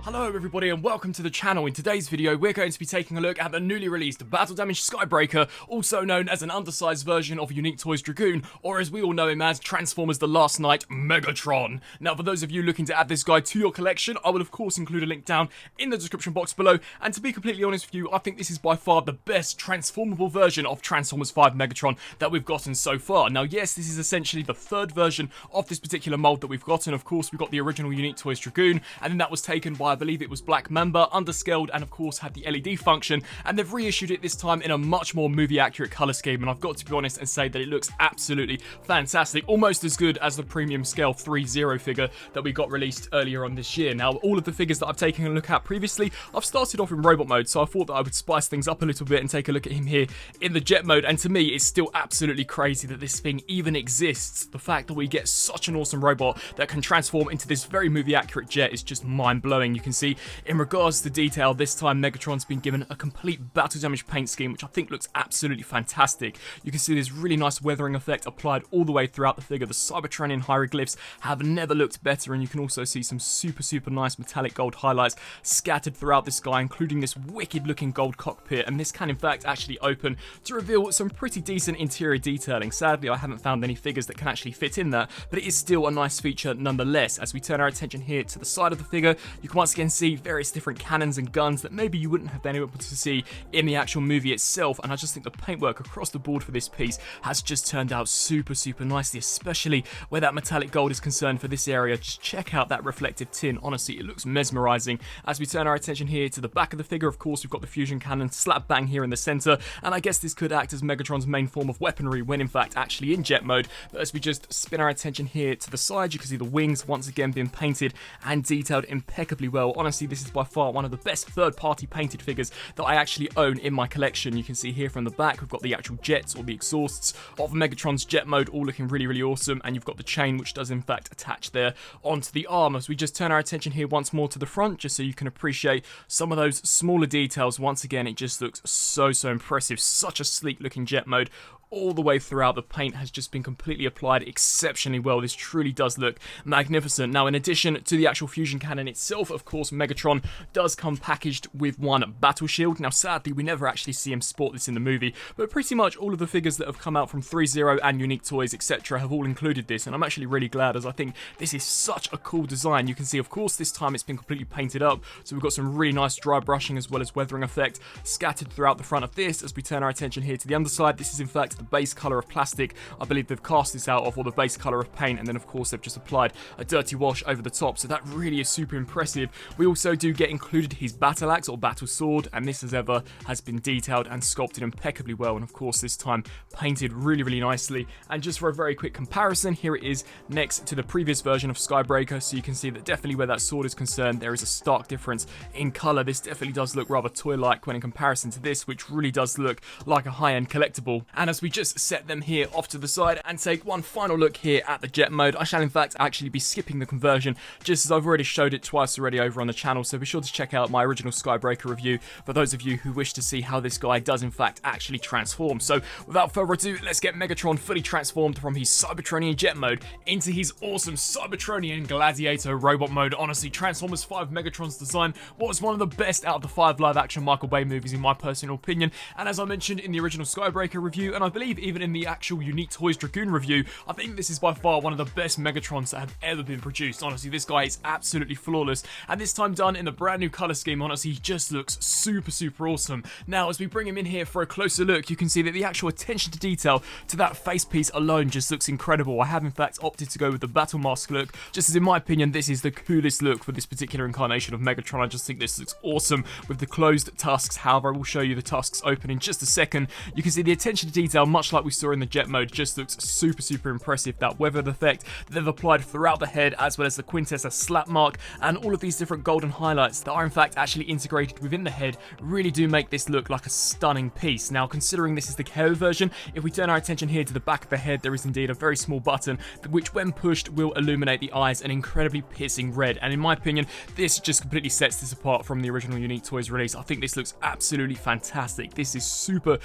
Hello everybody and welcome to the channel. In today's video we're going to be taking a look at the newly released battle damaged Skybreaker, also known as an undersized version of Unique Toys Dragoon, or as we all know him as Transformers The Last Knight, Megatron. Now for those of you looking to add this guy to your collection, I will of course include a link down in the description box below, and to be completely honest with you, I think this is by far the best transformable version of Transformers 5 Megatron that we've gotten so far. Now yes, this is essentially the third version of this particular mold that we've gotten. Of course we've got the original Unique Toys Dragoon, and then that was taken by, I believe it was Black Mamba, underscaled, and of course had the LED function, and they've reissued it this time in a much more movie accurate colour scheme, and I've got to be honest and say that it looks absolutely fantastic, almost as good as the premium scale 3.0 figure that we got released earlier on this year. Now all of the figures that I've taken a look at previously, I've started off in robot mode, so I thought that I would spice things up a little bit and take a look at him here in the jet mode, and to me it's still absolutely crazy that this thing even exists. The fact that we get such an awesome robot that can transform into this very movie accurate jet is just mind blowing. You can see in regards to detail, this time Megatron's been given a complete battle damage paint scheme, which I think looks absolutely fantastic. You can see this really nice weathering effect applied all the way throughout the figure. The Cybertronian hieroglyphs have never looked better, and you can also see some super nice metallic gold highlights scattered throughout this guy, including this wicked looking gold cockpit, and this can in fact actually open to reveal some pretty decent interior detailing. Sadly, I haven't found any figures that can actually fit in there, but it is still a nice feature nonetheless. As we turn our attention here to the side of the figure, you can once again see various different cannons and guns that maybe you wouldn't have been able to see in the actual movie itself, and I just think the paintwork across the board for this piece has just turned out super nicely, especially where that metallic gold is concerned for this area. Just check out that reflective tin, honestly it looks mesmerizing. As we turn our attention here to the back of the figure, of course we've got the fusion cannon slap bang here in the center, and I guess this could act as Megatron's main form of weaponry when in fact actually in jet mode. But as we just spin our attention here to the side, you can see the wings once again being painted and detailed impeccably well. Honestly, this is by far one of the best third-party painted figures that I actually own in my collection. You can see here from the back we've got the actual jets or the exhausts of Megatron's jet mode, all looking really awesome, and you've got the chain which does in fact attach there onto the arm. As we just turn our attention here once more to the front, just so you can appreciate some of those smaller details, once again it just looks so impressive. Such a sleek looking jet mode all the way throughout. The paint has just been completely applied exceptionally well. This truly does look magnificent. Now in addition to the actual fusion cannon itself, of course Megatron does come packaged with one battle shield. Now sadly we never actually see him sport this in the movie, but pretty much all of the figures that have come out from 3.0 and Unique Toys etc have all included this, and I'm actually really glad, as I think this is such a cool design. You can see of course this time it's been completely painted up, so we've got some really nice dry brushing as well as weathering effect scattered throughout the front of this. As we turn our attention here to the underside, this is in fact the base colour of plastic I believe they've cast this out of, or the base colour of paint, and then of course they've just applied a dirty wash over the top, so that really is super impressive. We also do get included his battle axe or battle sword, and this as ever has been detailed and sculpted impeccably well, and of course this time painted really nicely. And just for a very quick comparison, here it is next to the previous version of Skybreaker, so you can see that definitely where that sword is concerned there is a stark difference in colour. This definitely does look rather toy-like when in comparison to this, which really does look like a high-end collectible. And as we just set them here off to the side and take one final look here at the jet mode, I shall in fact actually be skipping the conversion, just as I've already showed it twice already over on the channel, so be sure to check out my original Skybreaker review for those of you who wish to see how this guy does in fact actually transform. So without further ado, let's get Megatron fully transformed from his Cybertronian jet mode into his awesome Cybertronian gladiator robot mode. Honestly, Transformers 5 Megatron's design was one of the best out of the 5 live action Michael Bay movies in my personal opinion, and as I mentioned in the original Skybreaker review, and I believe even in the actual Unique Toys Dragoon review, I think this is by far one of the best Megatrons that have ever been produced. Honestly, this guy is absolutely flawless, and this time done in the brand new colour scheme, honestly, he just looks super awesome. Now, as we bring him in here for a closer look, you can see that the actual attention to detail to that face piece alone just looks incredible. I have in fact opted to go with the battle mask look, just as in my opinion this is the coolest look for this particular incarnation of Megatron. I just think this looks awesome with the closed tusks. However, I will show you the tusks open in just a second. You can see the attention to detail, much like we saw in the jet mode, just looks super impressive. That weathered effect that they've applied throughout the head, as well as the Quintessa slap mark, and all of these different golden highlights that are in fact actually integrated within the head, really do make this look like a stunning piece. Now, considering this is the KO version, if we turn our attention here to the back of the head, there is indeed a very small button which when pushed will illuminate the eyes an incredibly piercing red, and in my opinion this just completely sets this apart from the original Unique Toys release. I think this looks absolutely fantastic. This is super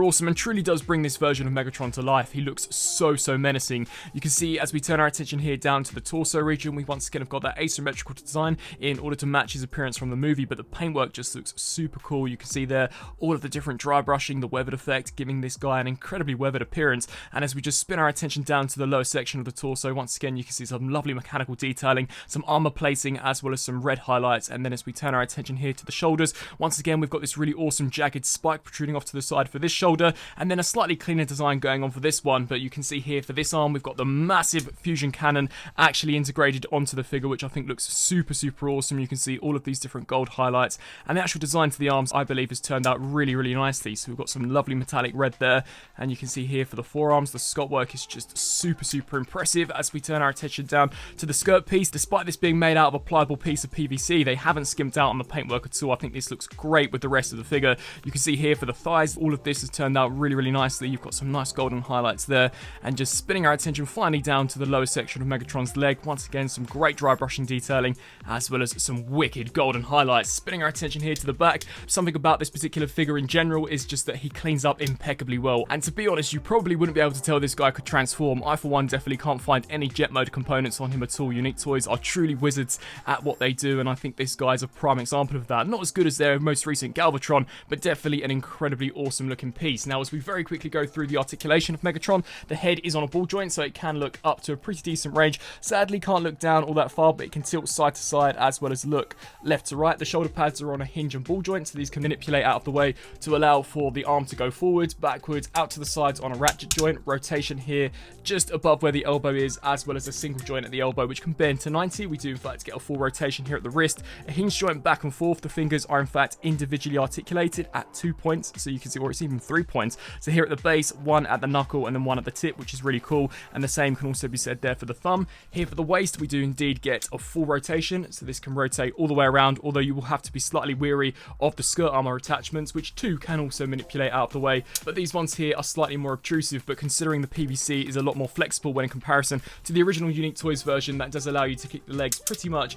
awesome and truly does bring bring this version of Megatron to life. He looks so menacing. You can see as we turn our attention here down to the torso region, we once again have got that asymmetrical design in order to match his appearance from the movie, but the paintwork just looks super cool. You can see there all of the different dry brushing, the weathered effect, giving this guy an incredibly weathered appearance. And as we just spin our attention down to the lower section of the torso, once again you can see some lovely mechanical detailing, some armor plating, as well as some red highlights. And then as we turn our attention here to the shoulders, once again we've got this really awesome jagged spike protruding off to the side for this shoulder, and then a slightly cleaner design going on for this one. But you can see here for this arm we've got the massive fusion cannon actually integrated onto the figure, which I think looks super awesome. You can see all of these different gold highlights, and the actual design to the arms I believe has turned out really nicely. So we've got some lovely metallic red there, and you can see here for the forearms the sculpt work is just super impressive. As we turn our attention down to the skirt piece, despite this being made out of a pliable piece of PVC, they haven't skimped out on the paintwork at all. I think this looks great with the rest of the figure. You can see here for the thighs, all of this has turned out really nicely. You've got some nice golden highlights there, and just spinning our attention finally down to the lower section of Megatron's leg. Once again, some great dry brushing detailing, as well as some wicked golden highlights. Spinning our attention here to the back, something about this particular figure in general is just that he cleans up impeccably well. And to be honest, you probably wouldn't be able to tell this guy could transform. I, for one, definitely can't find any jet mode components on him at all. Unique Toys are truly wizards at what they do, and I think this guy is a prime example of that. Not as good as their most recent Galvatron, but definitely an incredibly awesome looking piece. Now, as we very quickly go through the articulation of Megatron, the head is on a ball joint, so it can look up to a pretty decent range. Sadly, can't look down all that far, but it can tilt side to side as well as look left to right. The shoulder pads are on a hinge and ball joint, so these can manipulate out of the way to allow for the arm to go forwards, backwards, out to the sides on a ratchet joint. Rotation here just above where the elbow is, as well as a single joint at the elbow, which can bend to 90. We do in fact get a full rotation here at the wrist. A hinge joint back and forth. The fingers are in fact individually articulated at 2 points, so you can see, or it's even 3 points. So here at the base, one at the knuckle and then one at the tip, which is really cool. And the same can also be said there for the thumb. Here for the waist, we do indeed get a full rotation, so this can rotate all the way around, although you will have to be slightly wary of the skirt armor attachments, which too can also manipulate out of the way. But these ones here are slightly more obtrusive, but considering the PVC is a lot more flexible when in comparison to the original Unique Toys version, that does allow you to kick the legs pretty much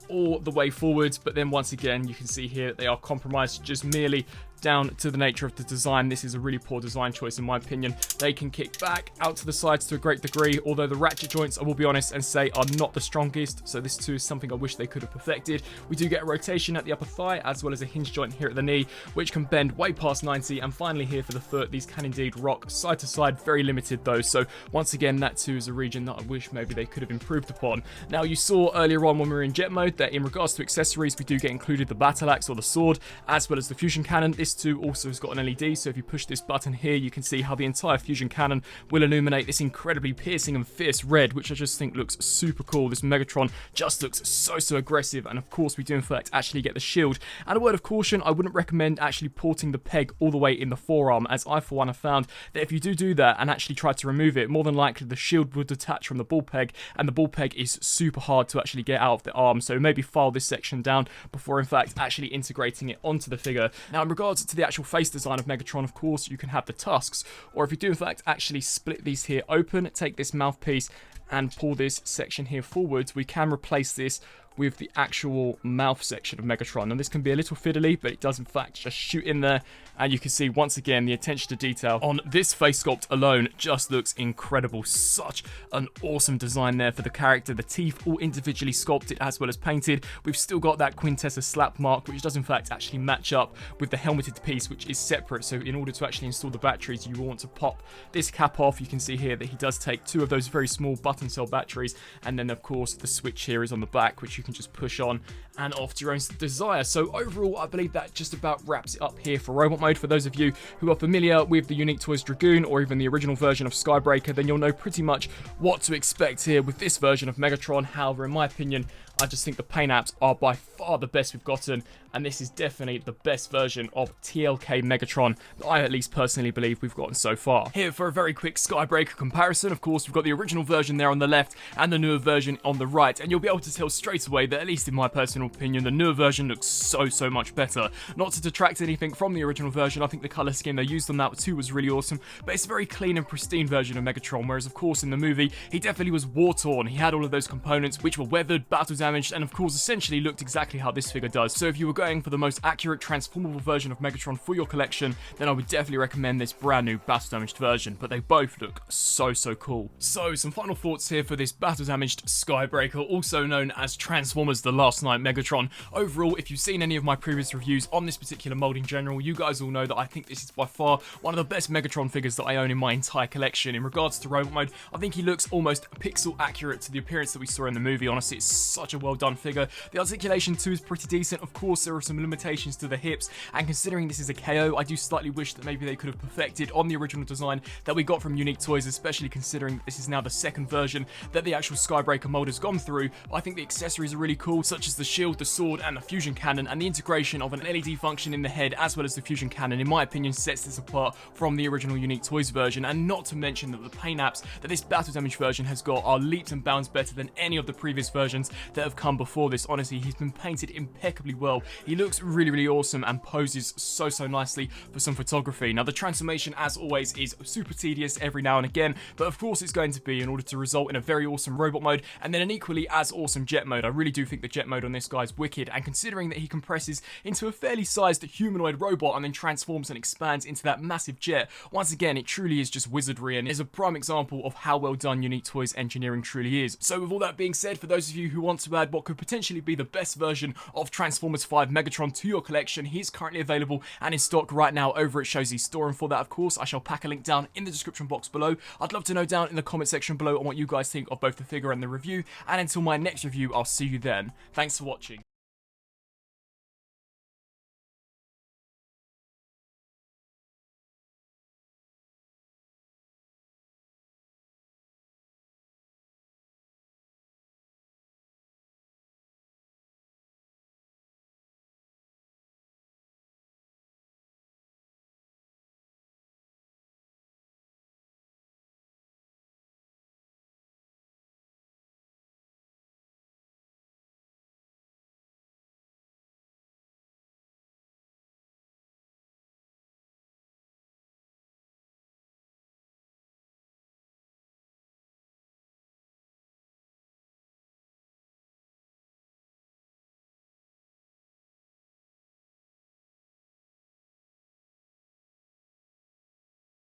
all the way forwards. But then once again, you can see here that they are compromised just merely down to the nature of the design. This is a really poor design choice in my opinion. They can kick back out to the sides to a great degree, although the ratchet joints, I will be honest and say, are not the strongest, so this too is something I wish they could have perfected. We do get a rotation at the upper thigh, as well as a hinge joint here at the knee, which can bend way past 90, and finally here for the foot, these can indeed rock side to side, very limited though, so once again that too is a region that I wish maybe they could have improved upon. Now, you saw earlier on when we were in jet mode that in regards to accessories, we do get included the battle axe or the sword, as well as the fusion cannon. This too also has got an LED, so if you push this button here, you can see how the entire fusion cannon will illuminate this incredibly piercing and fierce red, which I just think looks super cool. This Megatron just looks so aggressive, and of course we do in fact actually get the shield. And a word of caution, I wouldn't recommend actually porting the peg all the way in the forearm, as I for one have found that if you do that and actually try to remove it, more than likely the shield will detach from the ball peg, and the ball peg is super hard to actually get out of the arm, so maybe file this section down before in fact actually integrating it onto the figure. Now, in regards to the actual face design of Megatron, of course, you can have the tusks, or if you do in fact actually split these here open, take this mouthpiece and pull this section here forwards, we can replace this with the actual mouth section of Megatron. And this can be a little fiddly, but it does in fact just shoot in there, and you can see once again the attention to detail on this face sculpt alone just looks incredible. Such an awesome design there for the character. The teeth all individually sculpted as well as painted. We've still got that Quintessa slap mark, which does in fact actually match up with the helmeted piece, which is separate. So in order to actually install the batteries, you will want to pop this cap off. You can see here that he does take two of those very small button cell batteries, and then of course the switch here is on the back, which you can just push on and off to your own desire. So overall, I believe that just about wraps it up here for robot mode. For those of you who are familiar with the Unique Toys Dragoon or even the original version of Skybreaker, then you'll know pretty much what to expect here with this version of Megatron. However, in my opinion, I just think the paint apps are by far the best we've gotten, and this is definitely the best version of TLK Megatron that I at least personally believe we've gotten so far. Here for a very quick Skybreaker comparison, of course, we've got the original version there on the left and the newer version on the right, and you'll be able to tell straight away that, at least in my personal opinion, the newer version looks so much better. Not to detract anything from the original version, I think the colour scheme they used on that too was really awesome, but it's a very clean and pristine version of Megatron, whereas of course in the movie, he definitely was war-torn. He had all of those components which were weathered, battle damaged, and of course essentially looked exactly how this figure does. So if you were going going for the most accurate transformable version of Megatron for your collection, then I would definitely recommend this brand new battle damaged version, but they both look so cool. So some final thoughts here for this battle damaged Skybreaker, also known as Transformers The Last Night Megatron. Overall, if you've seen any of my previous reviews on this particular mold in general, you guys all know that I think this is by far one of the best Megatron figures that I own in my entire collection. In regards to robot mode, I think he looks almost pixel accurate to the appearance that we saw in the movie. Honestly, it's such a well done figure. The articulation too is pretty decent. Of course, there are some limitations to the hips, and considering this is a KO, I do slightly wish that maybe they could have perfected on the original design that we got from Unique Toys, especially considering this is now the second version that the actual Skybreaker mold has gone through. I think the accessories are really cool, such as the shield, the sword, and the fusion cannon, and the integration of an LED function in the head as well as the fusion cannon, in my opinion, sets this apart from the original Unique Toys version. And not to mention that the paint apps that this battle damage version has got are leaps and bounds better than any of the previous versions that have come before this. Honestly, he's been painted impeccably well. He looks really awesome and poses so nicely for some photography. Now, the transformation, as always, is super tedious every now and again, but of course it's going to be in order to result in a very awesome robot mode and then an equally as awesome jet mode. I really do think the jet mode on this guy is wicked, and considering that he compresses into a fairly sized humanoid robot and then transforms and expands into that massive jet, once again, it truly is just wizardry and is a prime example of how well done Unique Toys engineering truly is. So with all that being said, for those of you who want to add what could potentially be the best version of Transformers 5 Megatron to your collection, he's currently available and in stock right now over at Showzy's store, and for that, of course, I shall pack a link down in the description box below. I'd love to know down in the comment section below on what you guys think of both the figure and the review, and until my next review, I'll see you then. Thanks for watching.